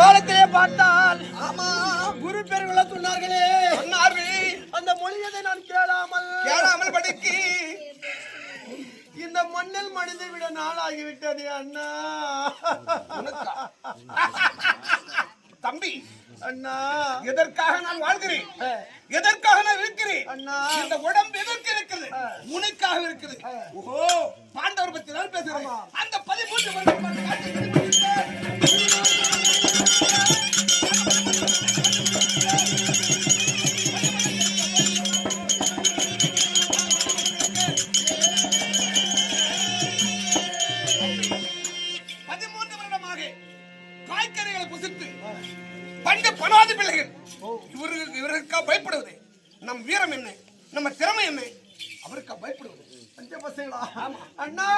காலத்திலே பார்த்தால் ஆமா குரு பெருகளை சொன்னார்களே அந்த மொழியதை நான் கேளாமல் படிக்கு இந்த மண்ணில் மனித விட நாளாகிவிட்டது அண்ணா. தம்பி அண்ணா, எதற்காக நான் வாழ்கிறேன், எதற்காக நான் இருக்கிறேன் அண்ணா? இந்த உடம்பு எதற்கு இருக்குது? உனக்காக இருக்குது. ஓஹோ, பாண்டவர் பத்தி நான் பேசுறேன். அந்த 13 வருடம் காய்கறிகளை புசித்து பண்ட பணாதி பிள்ளைகள் இவருக்கா பயப்படுவது? நம் வீரம் என்ன, நம்ம திறமை என்ன, அவருக்கா பயப்படுவது? பஞ்ச பசங்களா? அண்ணா,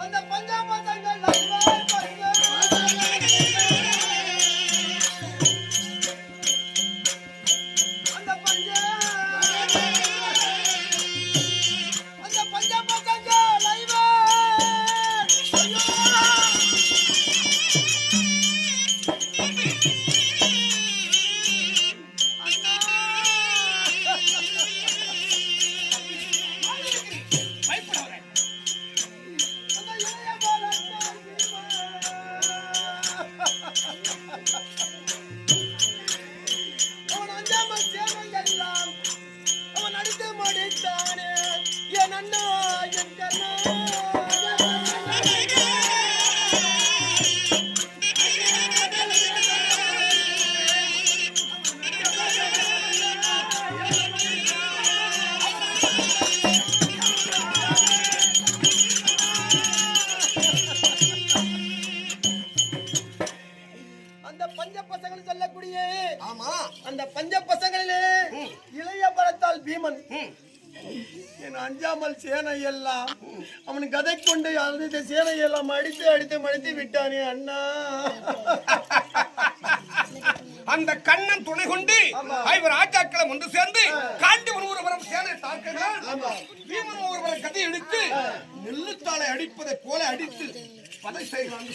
அந்த பஞ்ச பசங்கள் அஞ்சாமல் சேனை எல்லாம் அவன் கதை கொண்டு அந்த சேனை எல்லாம் அடித்து விட்டானே அண்ணா. அந்த கண்ணன் துணை கொண்டு ஐவர் ஆஜாக்களை ஒன்று சேர்ந்து காண்டிவன் ஒருவரம் சேனை தாக்குகிறான். பீமன் ஒருவரை கதை எடுத்து நெல்லுத்தாளை அடிப்பதை போல அடித்து பதை செய்கிறான்.